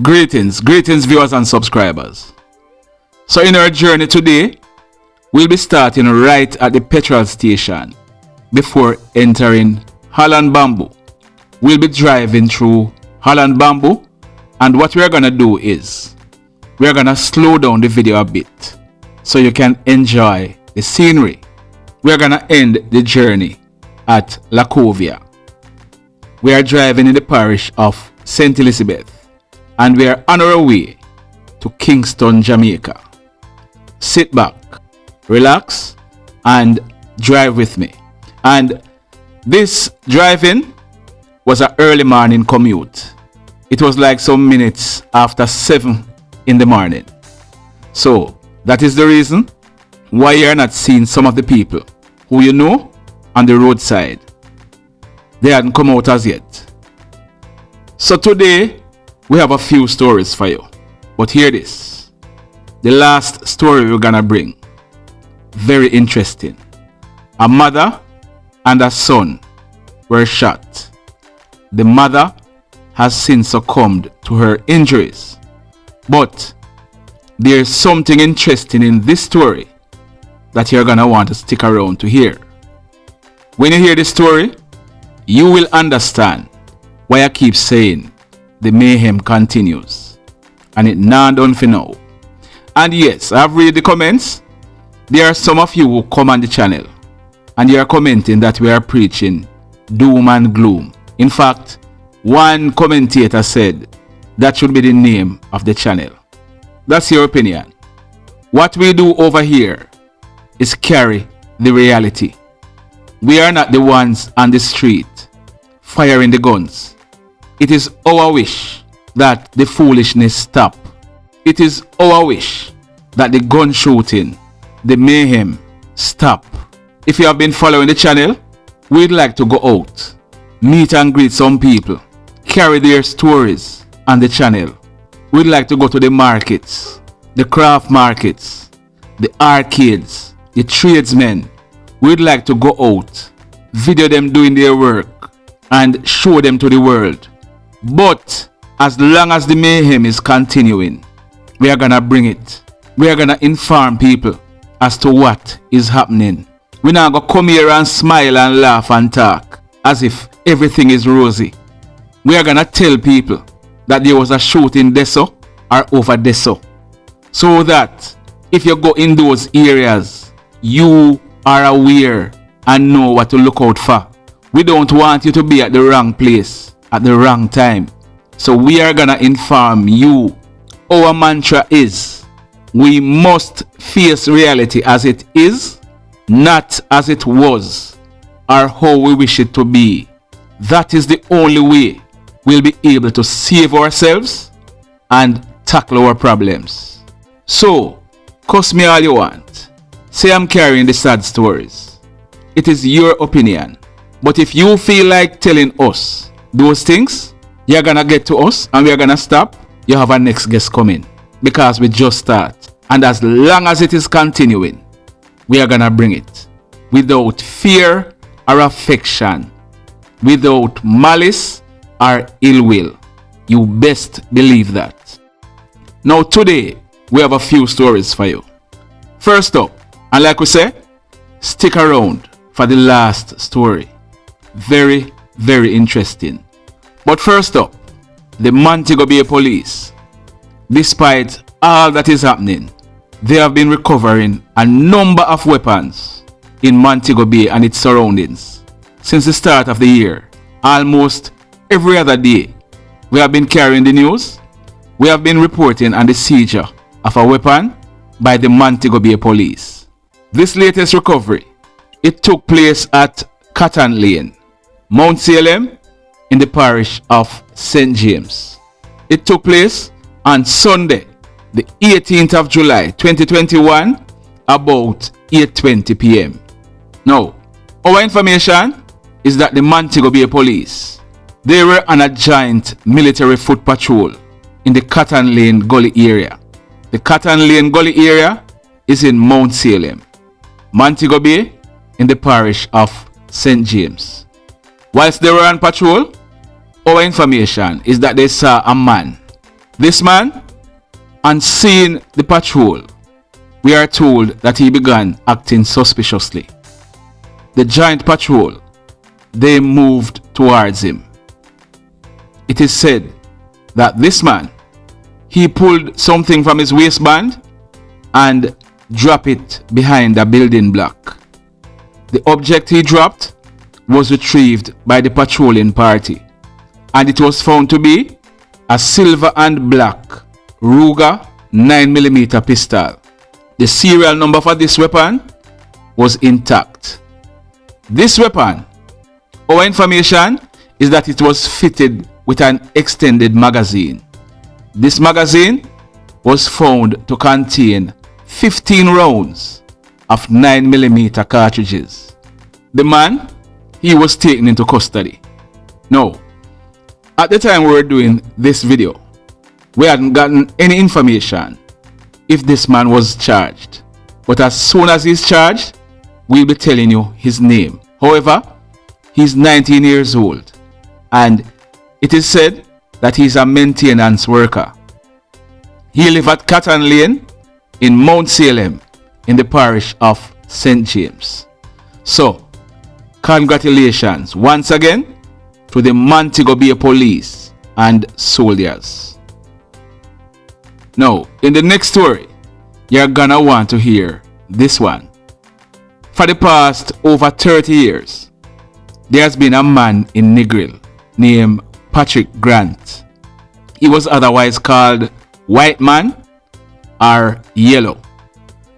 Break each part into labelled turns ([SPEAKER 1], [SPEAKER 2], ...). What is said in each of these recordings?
[SPEAKER 1] Greetings viewers and subscribers. So in our journey today, we'll be starting right at the petrol station before entering Holland Bamboo. We'll be driving through Holland Bamboo, and what we're gonna do is we're gonna slow down the video a bit so you can enjoy the scenery. We're gonna end the journey at Lacovia. We are driving in the parish of St. Elizabeth, and we are on our way to Kingston, Jamaica. Sit back, relax, and drive with me. And this driving was an early morning commute. It was like some minutes after 7 in the morning. So that is the reason why you are not seeing some of the people who you know on the roadside. They hadn't come out as yet. So today we have a few stories for you, but hear this. The last story we're gonna bring, very interesting. A mother and a son were shot. The mother has since succumbed to her injuries, but there's something interesting in this story that you're gonna want to stick around to hear. When you hear this story, you will understand why I keep saying the mayhem continues, and it not done for now. And yes, I've read the comments. There are some of you who come on the channel and you are commenting that we are preaching doom and gloom. In fact, one commentator said that should be the name of the channel. That's your opinion. What we do over here is carry the reality. We are not the ones on the street firing the guns. It is our wish that the foolishness stop. It is our wish that the gun shooting, the mayhem stop. If you have been following the channel, we'd like to go out, meet and greet some people, carry their stories on the channel. We'd like to go to the markets, the craft markets, the arcades, the tradesmen. We'd like to go out, video them doing their work, and show them to the world. But as long as the mayhem is continuing, we are gonna bring it. We are gonna inform people as to what is happening. We're not gonna come here and smile and laugh and talk as if everything is rosy. We are gonna tell people that there was a shooting deso or over deso, so that if you go in those areas, you are aware and know what to look out for. We don't want you to be at the wrong place at the wrong time. So we are gonna inform you. Our mantra is, we must face reality as it is, not as it was or how we wish it to be. That is the only way we'll be able to save ourselves and tackle our problems. So, cuss me all you want. Say I'm carrying the sad stories. It is your opinion. But if you feel like telling us those things, you're gonna get to us and we're gonna stop. You have our next guest coming, because we just start. And as long as it is continuing, we are gonna bring it without fear or affection, without malice or ill will. You best believe that. Now today, we have a few stories for you. First up, and like we say, stick around for the last story. Very, very interesting. But first up, the Montego Bay police. Despite all that is happening, they have been recovering a number of weapons in Montego Bay and its surroundings since the start of the year. Almost every other day, we have been carrying the news. We have been reporting on the seizure of a weapon by the Montego Bay police. This latest recovery, it took place at Cotton Lane, Mount Salem, in the parish of St. James. It took place on Sunday, the 18th of July 2021, about 8:20 p.m. Now, our information is that the Montego Bay police, they were on a giant military foot patrol in the Cotton Lane Gully area. The Cotton Lane Gully area is in Mount Salem, Montego Bay in the parish of St. James. Whilst they were on patrol, our information is that they saw a man This man, on seeing the patrol, we are told that he began acting suspiciously. The joint patrol, they moved towards him. It is said that this man, he pulled something from his waistband and dropped it behind a building block. The object he dropped was retrieved by the patrolling party, and it was found to be a silver and black Ruger 9mm pistol. The serial number for this weapon was intact. This weapon, our information is that it was fitted with an extended magazine. This magazine was found to contain 15 rounds of 9mm cartridges. The man, he was taken into custody. Now, at the time we were doing this video, we hadn't gotten any information if this man was charged. But as soon as he's charged, we'll be telling you his name. However, he's 19 years old, and it is said that he's a maintenance worker. He lives at Cotton Lane in Mount Salem in the parish of St. James. So, congratulations once again to the Montego Bay Police and soldiers. Now, in the next story, you're gonna want to hear this one. For the past over 30 years, there's been a man in NEGRIL named Patrick Grant. He was otherwise called Whiteman or Yellow.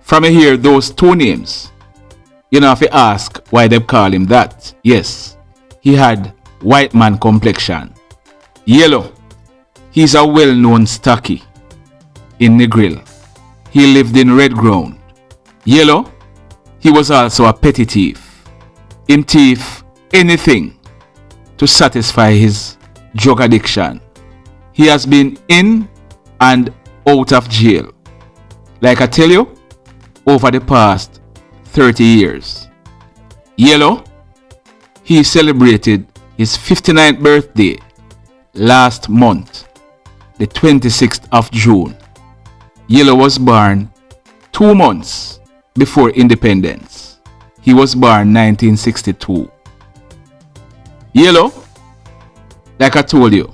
[SPEAKER 1] From here, those two names, you know, if you ask why they call him that, yes, he had white man complexion. Yellow, he's a well-known stocky in NEGRIL. He lived in Red Ground. Yellow, he was also a petty thief. Him thief anything to satisfy his drug addiction. He has been in and out of jail, like I tell you, over the past 30 years. Yellow, he celebrated his 59th birthday last month, the 26th of June. Yellow was born 2 months before independence. He was born 1962. Yellow, like I told you,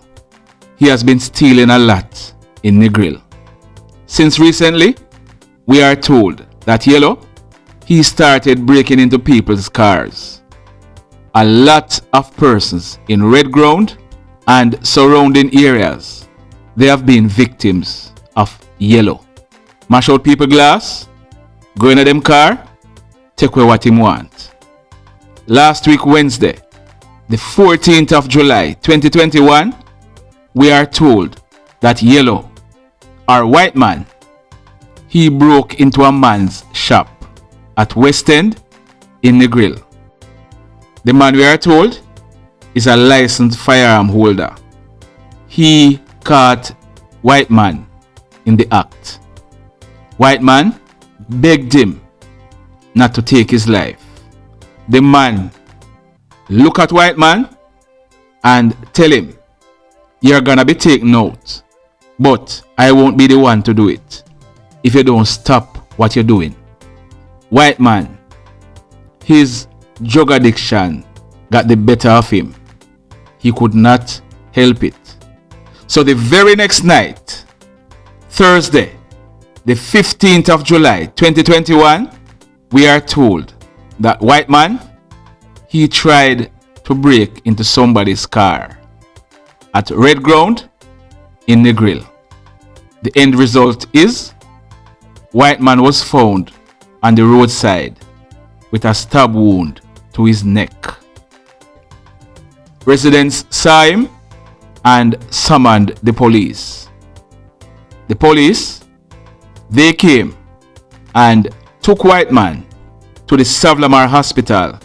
[SPEAKER 1] he has been stealing a lot in NEGRIL. Since recently, we are told that Yellow, he started breaking into people's cars. A lot of persons in Red Ground and surrounding areas, they have been victims of Yellow. Mash out people glass, go into them car, take away what him want. Last week Wednesday, the 14th of July 2021, we are told that Yellow, our white man, he broke into a man's shop at West End in NEGRIL. The man, we are told, is a licensed firearm holder. He caught white man in the act. White man begged him not to take his life. The man look at white man and tell him, you're gonna be taken out, but I won't be the one to do it if you don't stop what you're doing. White man, his drug addiction got the better of him. He could not help it. So the very next night, Thursday, the 15th of July 2021, we are told that white man, he tried to break into somebody's car at Red Ground in NEGRIL. The end result is white man was found on the roadside with a stab wound to his neck. Residents saw him and summoned the police. The police, they came and took white man to the Savlamar Hospital,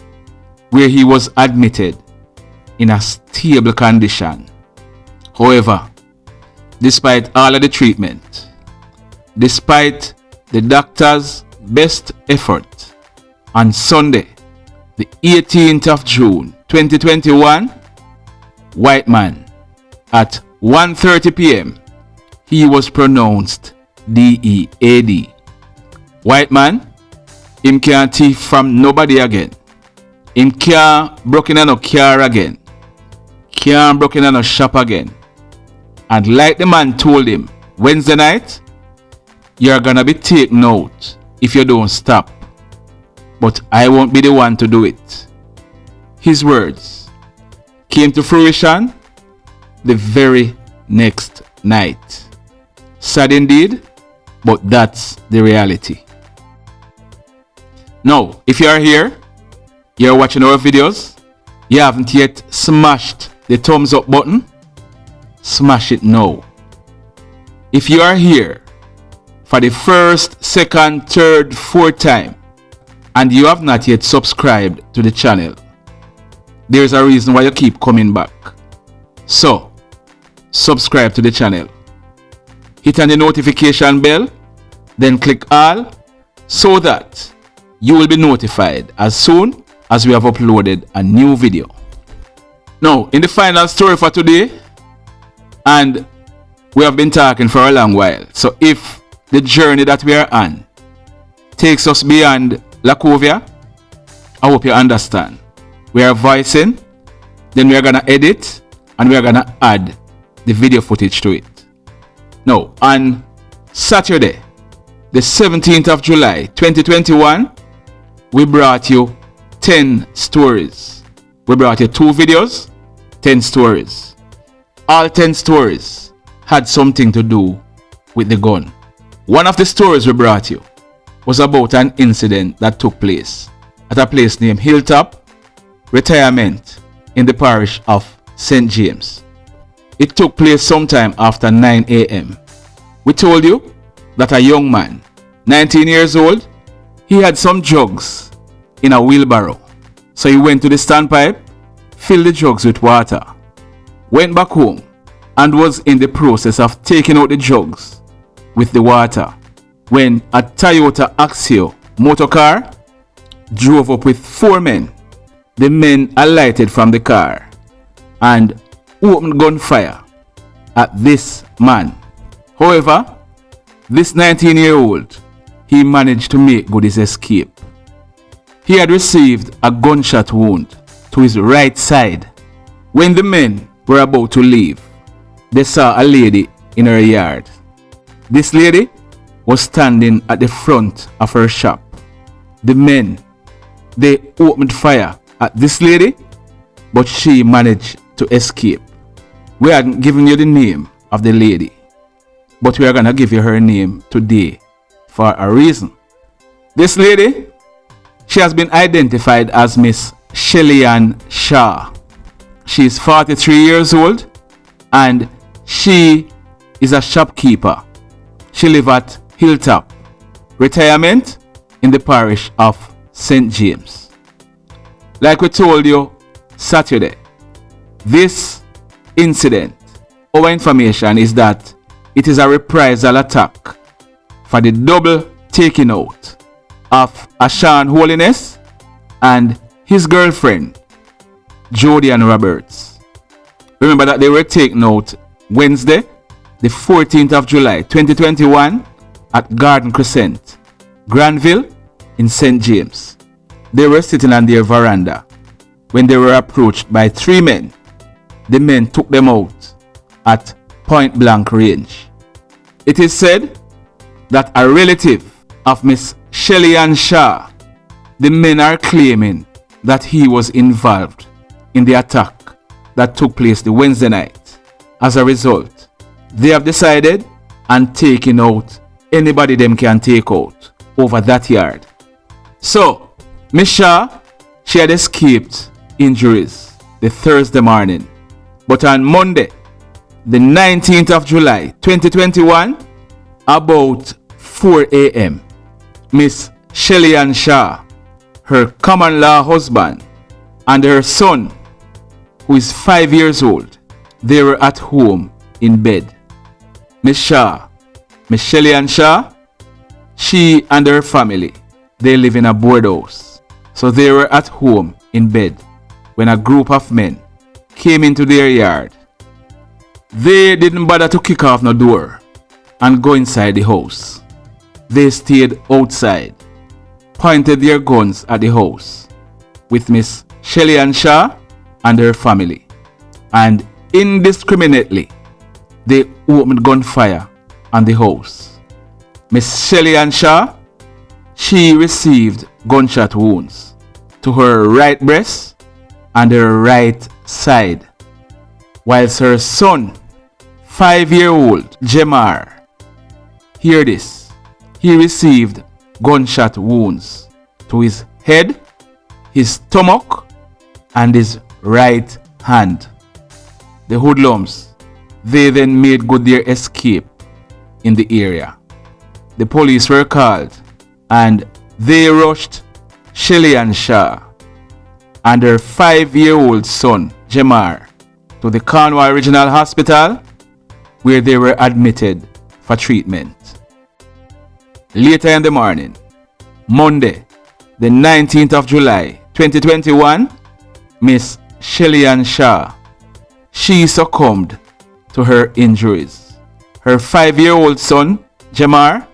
[SPEAKER 1] where he was admitted in a stable condition. However, despite all of the treatment, despite the doctor's best effort, on Sunday, the 18th of June 2021, white man at 1:30 p.m. he was pronounced D-E-A-D. Whiteman, him can't thief from nobody again. Him can't broke in no car again. Can't broke in no shop again. And like the man told him Wednesday night, you're gonna be taken out if you don't stop. But I won't be the one to do it. His words came to fruition the very next night. Sad indeed, but that's the reality. Now, if you are here, you're watching our videos, you haven't yet smashed the thumbs up button, smash it now. If you are here for the first, second, third, fourth time, and you have not yet subscribed to the channel, there's a reason why you keep coming back. So, subscribe to the channel. Hit on the notification bell, then click all, so that you will be notified as soon as we have uploaded a new video. Now, in the final story for today, and we have been talking for a long while, so if the journey that we are on takes us beyond Lacovia, I hope you understand. We are voicing, then we are gonna edit, and we are gonna add the video footage to it. Now, on Saturday, the 17th of July 2021, we brought you 10 stories. We brought you 2 videos, 10 stories. All 10 stories had something to do with the gun. One of the stories we brought you was about an incident that took place at a place named Hilltop Retirement in the parish of St. James. It took place sometime after 9 a.m. We told you that a young man, 19 years old, he had some drugs in a wheelbarrow. So he went to the standpipe, filled the drugs with water, went back home, and was in the process of taking out the drugs with the water when a Toyota Axio motor car drove up with 4 men. The men alighted from the car and opened gunfire at this man. However, this 19-year-old, he managed to make good his escape. He had received a gunshot wound to his right side. When the men were about to leave, they saw a lady in her yard. This lady was standing at the front of her shop. The men, they opened fire at this lady, but she managed to escape. We hadn't given you the name of the lady, but we are going to give you her name today for a reason. This lady, she has been identified as Miss Shelly Shaw. She is 43 years old and she is a shopkeeper. She lives at Hilltop Retirement in the parish of St. James. Like we told you Saturday, this incident, our information is that it is a reprisal attack for the double taking out of Ashan Holiness and his girlfriend, Jodian Roberts. Remember that they were taken out Wednesday, the 14th of July 2021 at Garden Crescent, Granville in St. James. They were sitting on their veranda when they were approached by 3 men. The men took them out at point blank range. It is said that a relative of Miss Shelly Shaw, the men are claiming that he was involved in the attack that took place the Wednesday night. As a result, they have decided and taken out anybody them can take out over that yard. So, Miss Shaw, she had escaped injuries the Thursday morning. But on Monday, the 19th of July 2021, about 4 a.m., Miss Shelly Shaw, her common law husband, and her son, who is 5 years old, they were at home in bed. Miss Shaw, Miss Shelly Shaw, she and her family, they live in a board house. So they were at home in bed when a group of men came into their yard. They didn't bother to kick off no door. and go inside the house. They stayed outside, pointed their guns at the house with Miss Shelly Ann Shaw and her family, and indiscriminately they opened gunfire on the house. Miss Shelly Ann Shaw, she received gunshot wounds to her right breast and her right side, whilst her son, 5-year-old JEMAR, hear this, he received gunshot wounds to his head, his stomach, and his right hand. The hoodlums, they then made good their escape in the area. The police were called and they rushed Shelly Ann Shaw and her 5-year-old son, JEMAR, to the Cornwall Regional Hospital, where they were admitted for treatment. Later in the morning, Monday, the 19th of July, 2021, Miss Shelly Ann Shaw, she succumbed to her injuries. Her 5-year-old son, JEMAR,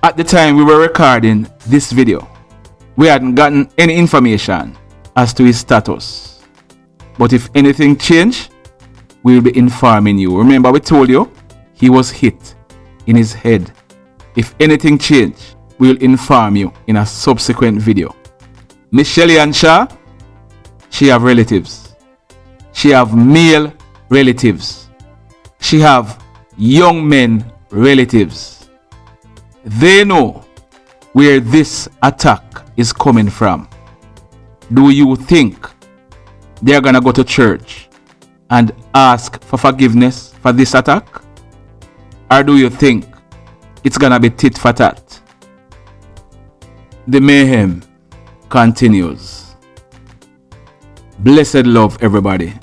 [SPEAKER 1] at the time we were recording this video, we hadn't gotten any information as to his status. But if anything changed, we will be informing you. Remember, we told you he was hit in his head. If anything changed, we will inform you in a subsequent video. Miss Shelly Ann Shaw, she have relatives. She have male relatives. She have young men relatives. They know where this attack is coming from. Do you think they're gonna go to church and ask for forgiveness for this attack? Or do you think it's gonna be tit for tat? The mayhem continues. Blessed love, everybody.